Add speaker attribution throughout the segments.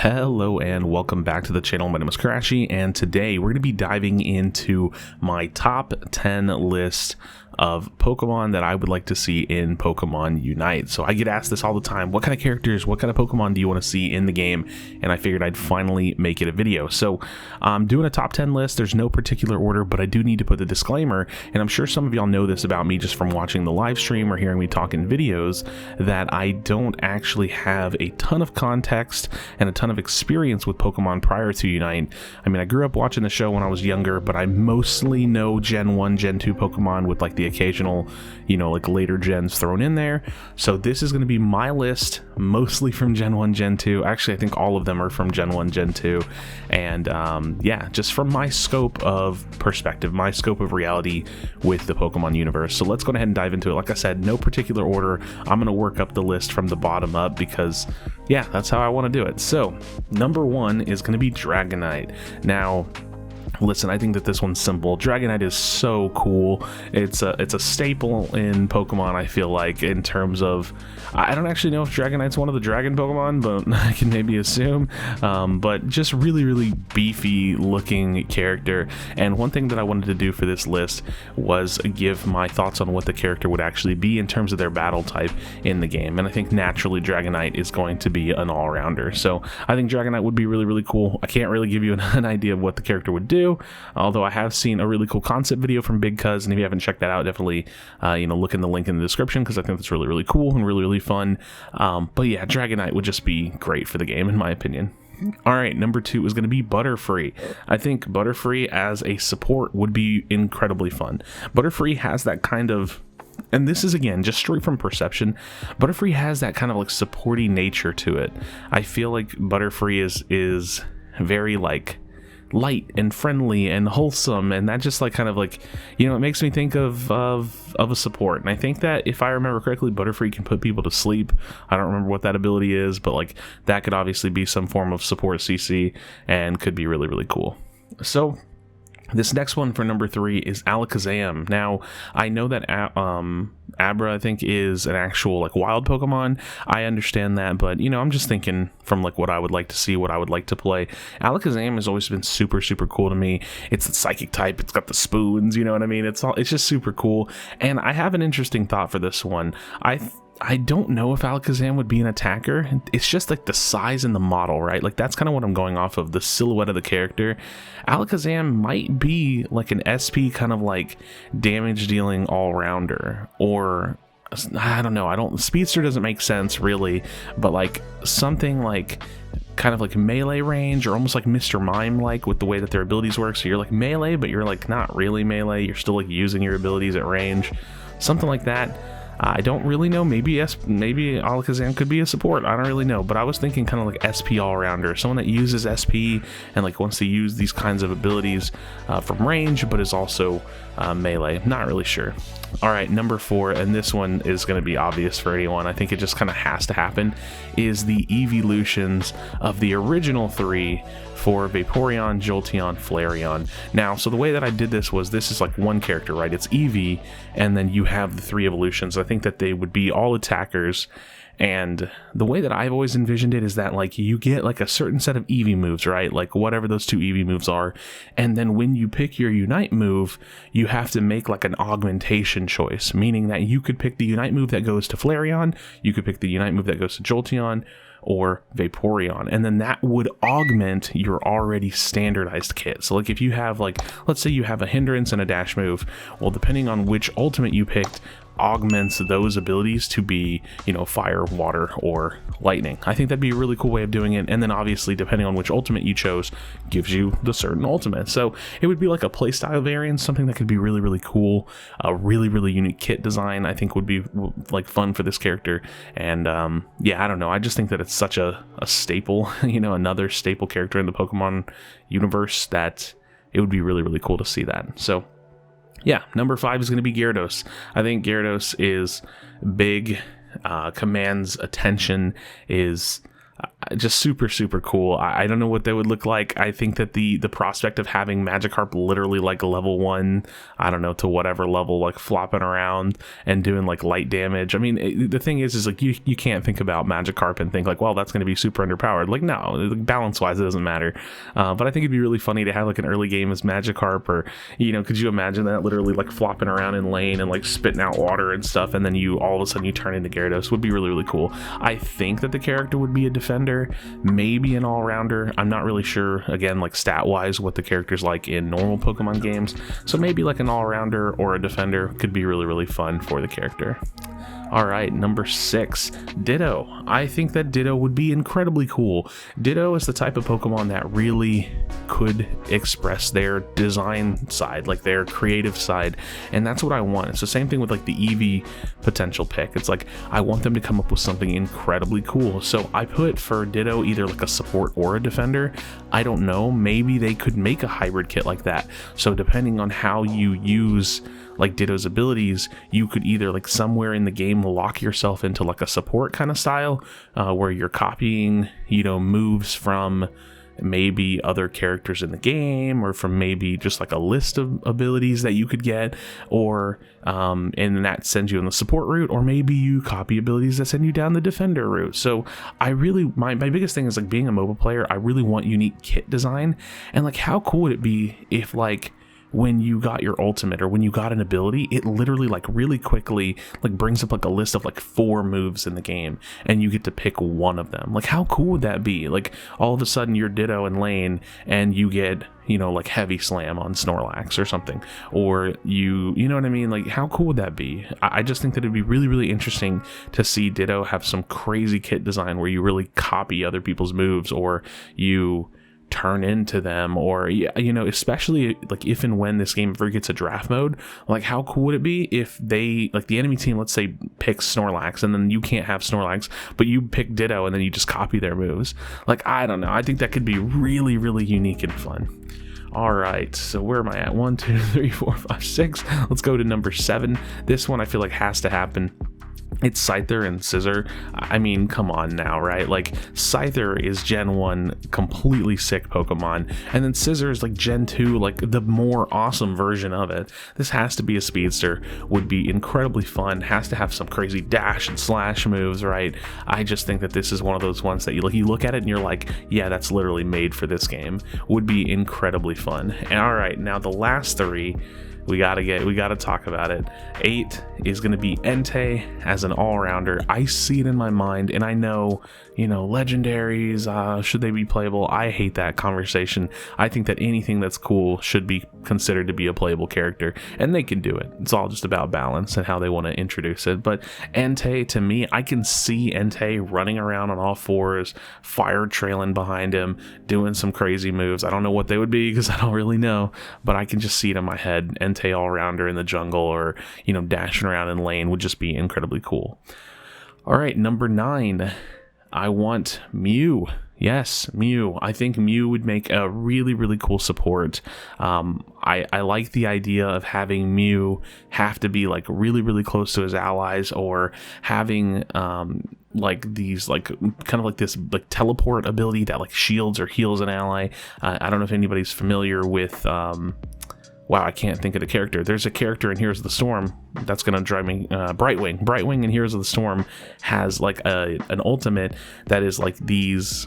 Speaker 1: Hello and welcome back to the channel. My name is KRASHY, and today we're going to be diving into my top 10 list of Pokemon that I would like to see in Pokemon Unite. So I get asked this all the time: what kind of characters, what kind of Pokemon do you want to see in the game? And I figured I'd finally make it a video. So I'm doing a top 10 list. There's no particular order, but I do need to put the disclaimer, and I'm sure some of y'all know this about me just from watching the live stream or hearing me talk in videos, that I don't actually have a ton of context and a ton of experience with Pokemon prior to Unite. I mean, I grew up watching the show when I was younger, but I mostly know Gen 1, Gen 2 Pokemon with like the occasional, like later gens thrown in there. So this is going to be my list, mostly from Gen 1, Gen 2. Actually, I think all of them are from Gen 1, Gen 2. And yeah, just from my scope of perspective, my scope of reality with the Pokemon universe. So let's go ahead and dive into it. Like I said, no particular order. I'm going to work up the list from the bottom up because, yeah, that's how I want to do it. So number one is going to be Dragonite. Now, listen, I think that this one's simple. Dragonite is so cool. It's a staple in Pokemon, I feel like, in terms of, I don't actually know if Dragonite's one of the dragon Pokemon, but I can maybe assume. But just really beefy looking character. And one thing that I wanted to do for this list was give my thoughts on what the character would actually be in terms of their battle type in the game. And I think naturally Dragonite is going to be an all-rounder. So I think Dragonite would be really cool. I can't really give you an idea of what the character would do, although I have seen a really cool concept video from Big Cuz, and if you haven't checked that out, definitely look in the link in the description, because I think that's really cool and really fun. But yeah, Dragonite would just be great for the game, in my opinion. Alright, number two is going to be Butterfree. I think Butterfree as a support would be incredibly fun. Butterfree has that kind of, and this is again just straight from perception, Butterfree has that kind of like supporty nature to it. I feel like Butterfree is very like light and friendly and wholesome, and that just like kind of like, it makes me think of a support. And I think that if I remember correctly, Butterfree can put people to sleep. I don't remember what that ability is, but like that could obviously be some form of support CC and could be really cool. So this next one for number three is Alakazam. Now, I know that Abra, I think, is an actual like wild Pokemon. I understand that, but I'm just thinking from like what I would like to see, what I would like to play. Alakazam has always been super cool to me. It's the psychic type. It's got the spoons. You know what I mean? It's just super cool. And I have an interesting thought for this one. I don't know if Alakazam would be an attacker. It's just like the size and the model, right? Like that's kind of what I'm going off of, the silhouette of the character. Alakazam might be like an SP kind of like damage dealing all-rounder, or I don't know. Speedster doesn't make sense really, but like something like kind of like melee range, or almost like Mr. Mime like with the way that their abilities work. So you're like melee, but you're like not really melee. You're still like using your abilities at range. Something like that. I don't really know. Maybe Alakazam could be a support. I don't really know. But I was thinking kind of like SP all-rounder, someone that uses SP and like wants to use these kinds of abilities from range, but is also melee. Not really sure. All right, number four, and this one is going to be obvious for anyone. I think it just kind of has to happen, is the evolutions of the original three for Vaporeon, Jolteon, Flareon. Now, so the way that I did this was, this is like one character, right? It's Eevee, and then you have the three evolutions. I think that they would be all attackers. And the way that I've always envisioned it is that like you get like a certain set of Eevee moves, right? Like whatever those two Eevee moves are. And then when you pick your Unite move, you have to make like an augmentation choice, meaning that you could pick the Unite move that goes to Flareon, you could pick the Unite move that goes to Jolteon or Vaporeon, and then that would augment your already standardized kit. So like if you have like, let's say you have a hindrance and a dash move, well, depending on which ultimate you picked, augments those abilities to be, fire, water, or lightning. I think that'd be a really cool way of doing it. And then obviously, depending on which ultimate you chose, gives you the certain ultimate. So it would be like a playstyle variant, something that could be really cool. A really unique kit design, I think, would be like fun for this character. And yeah, I don't know. I just think that it's such a staple, another staple character in the Pokemon universe, that it would be really cool to see that. So yeah, number five is going to be Gyarados. I think Gyarados is big, commands attention, is, just super cool. I don't know what they would look like. I think that the prospect of having Magikarp literally like level 1, I don't know, to whatever level, like flopping around and doing like light damage. I mean, the thing is like you can't think about Magikarp and think like, well, that's going to be super underpowered. Like, no, balance wise it doesn't matter. But I think it'd be really funny to have like an early game as Magikarp, or, you know, could you imagine that literally like flopping around in lane and like spitting out water and stuff, and then you all of a sudden you turn into Gyarados? Would be really cool. I think that the character would be a defender, maybe an all-rounder. I'm not really sure, again, like stat-wise, what the character's like in normal Pokemon games, so maybe like an all-rounder or a defender could be really fun for the character. All right, number 6, Ditto. I think that Ditto would be incredibly cool. Ditto is the type of Pokemon that really could express their design side, like their creative side, and that's what I want. It's the same thing with like the Eevee potential pick. It's like I want them to come up with something incredibly cool. So I put for Ditto either like a support or a defender. I don't know, maybe they could make a hybrid kit like that. So depending on how you use like Ditto's abilities, you could either like somewhere in the game lock yourself into like a support kind of style, where you're copying, you know, moves from maybe other characters in the game, or from maybe just like a list of abilities that you could get, or and that sends you on the support route, or maybe you copy abilities that send you down the defender route. So I really, my biggest thing is like being a mobile player, I really want unique kit design, and like how cool would it be if like when you got your ultimate or when you got an ability, it literally like really quickly like brings up like a list of like 4 moves in the game and you get to pick one of them. Like how cool would that be? Like all of a sudden you're Ditto in lane and you get, you know, like heavy slam on Snorlax or something, or you know what I mean? Like how cool would that be? I just think that it'd be really interesting to see Ditto have some crazy kit design where you really copy other people's moves, or you turn into them, or, you know, especially like if and when this game ever gets a draft mode, like how cool would it be if they, like the enemy team, let's say, picks Snorlax and then you can't have Snorlax, but you pick Ditto and then you just copy their moves. Like, I don't know, I think that could be really unique and fun. All right, so where am I at? 1, 2, 3, 4, 5, 6. Let's go to number 7. This one I feel like has to happen. It's Scyther and Scizor. I mean, come on now, right? Like, Scyther is Gen 1, completely sick Pokemon, and then Scizor is like Gen 2, like the more awesome version of it. This has to be a speedster, would be incredibly fun, has to have some crazy dash and slash moves, right? I just think that this is one of those ones that you look at it and you're like, yeah, that's literally made for this game. Would be incredibly fun. And all right, now the last 3, we gotta talk about it. 8 is gonna be Entei as an all-rounder. I see it in my mind, and I know, you know, legendaries, should they be playable? I hate that conversation. I think that anything that's cool should be considered to be a playable character, and they can do it. It's all just about balance and how they want to introduce it. But Entei, to me, I can see Entei running around on all 4s, fire trailing behind him, doing some crazy moves. I don't know what they would be because I don't really know, but I can just see it in my head. Entei all-rounder in the jungle, or, you know, dashing around in lane would just be incredibly cool. All right, number 9. I want Mew. Yes, Mew. I think Mew would make a really cool support. I like the idea of having Mew have to be like really close to his allies, or having like these like kind of like this like teleport ability that like shields or heals an ally. I don't know if anybody's familiar with wow, I can't think of the character. There's a character in Heroes of the Storm that's gonna drive me, Brightwing. Brightwing in Heroes of the Storm has like an ultimate that is like these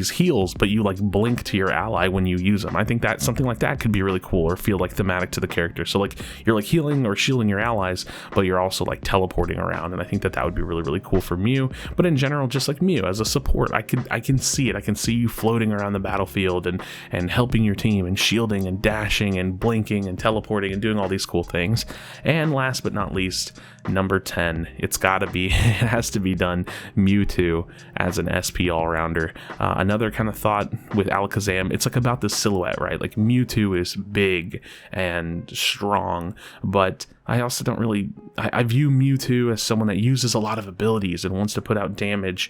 Speaker 1: heals, but you like blink to your ally when you use them. I think that something like that could be really cool, or feel like thematic to the character. So like you're like healing or shielding your allies, but you're also like teleporting around, and I think that would be really cool for Mew. But in general, just like Mew as a support, I can see it. I can see you floating around the battlefield and helping your team, and shielding and dashing and blinking and teleporting and doing all these cool things. And last but not least, number 10, it's gotta be, it has to be done, Mewtwo as an SP all-rounder. Another kind of thought with Alakazam, it's like about the silhouette, right? Like Mewtwo is big and strong, but I also don't really, I view Mewtwo as someone that uses a lot of abilities and wants to put out damage,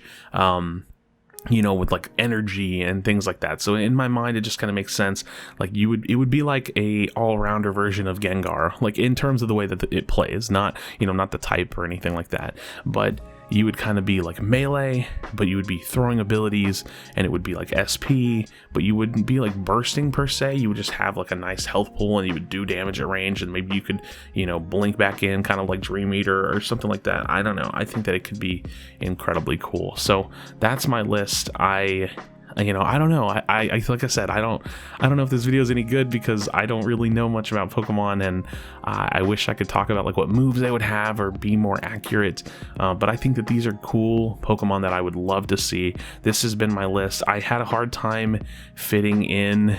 Speaker 1: you know, with like energy and things like that. So in my mind, it just kind of makes sense. Like it would be like a all-rounder version of Gengar, like in terms of the way that it plays, not, you know, not the type or anything like that, but you would kind of be like melee, but you would be throwing abilities, and it would be like SP, but you wouldn't be like bursting per se. You would just have like a nice health pool, and you would do damage at range, and maybe you could, you know, blink back in, kind of like Dream Eater or something like that. I don't know. I think that it could be incredibly cool. So that's my list. You know, I don't know. I like I said, I don't know if this video is any good because I don't really know much about Pokemon, and I wish I could talk about like what moves they would have or be more accurate. But I think that these are cool Pokemon that I would love to see. This has been my list. I had a hard time fitting in,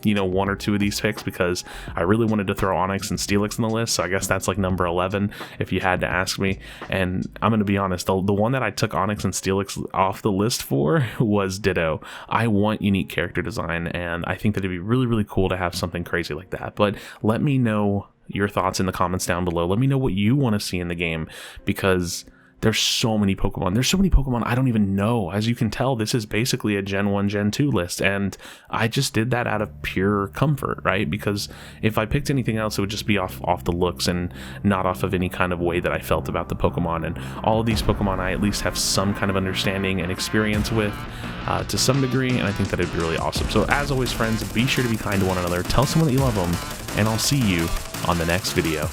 Speaker 1: you know, one or two of these picks because I really wanted to throw Onix and Steelix in the list. So I guess that's like number 11 if you had to ask me. And I'm going to be honest, the one that I took Onix and Steelix off the list for was Ditto. I want unique character design, and I think that it'd be really, really cool to have something crazy like that. But let me know your thoughts in the comments down below. Let me know what you want to see in the game, because there's so many Pokemon. There's so many Pokemon I don't even know. As you can tell, this is basically a Gen 1, Gen 2 list, and I just did that out of pure comfort, right? Because if I picked anything else, it would just be off the looks and not off of any kind of way that I felt about the Pokemon. And all of these Pokemon I at least have some kind of understanding and experience with to some degree, and I think that it'd be really awesome. So as always, friends, be sure to be kind to one another, tell someone that you love them, and I'll see you on the next video.